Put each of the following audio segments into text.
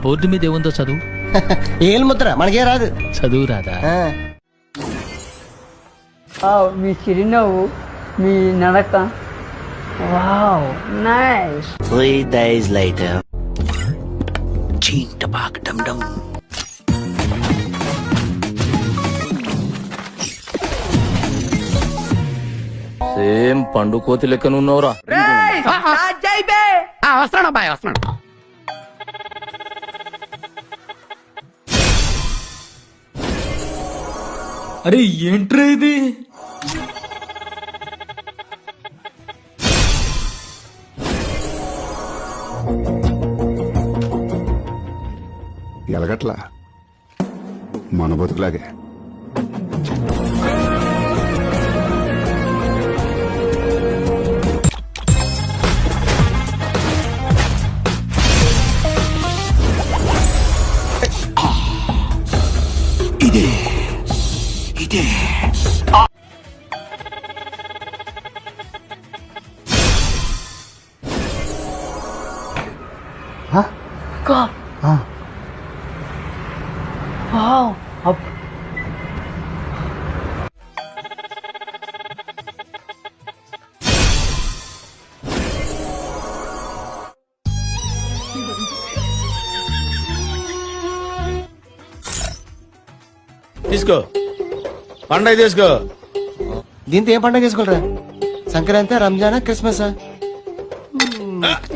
Board మీద ఏముందో చదువు. ఏలు ముద్ర మనకే రాదు. చదువు రాదా? మీ చిరునవ్వు, మీ నడక, వావ్ నైస్. 3 days later. చీంటబాక్ డమ్ డమ్. సేమ్ పండు కోతి లెక్కన ఉన్నావురా. వస్తున్నాడు అబ్బాయి, వస్తున్నాడు. అరే ఏంట్రా ఇది? ఎలగట్లా మన బతుకులాగే. ఇదే ఇదే వావ్ అప్. తీసుకో పండగ తీసుకో. దీంతో ఏం పండుగ చేసుకోలరా? సంక్రాంతి, రంజానా, క్రిస్మస్?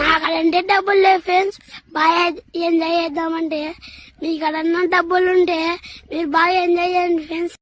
నాకంటే డబ్బులు లేవు ఫ్రెండ్స్, బాగా ఎంజాయ్ చేద్దామంటే. మీ కన్నా డబ్బులు ఉంటే మీరు బాగా ఎంజాయ్ చేయండి ఫ్రెండ్స్.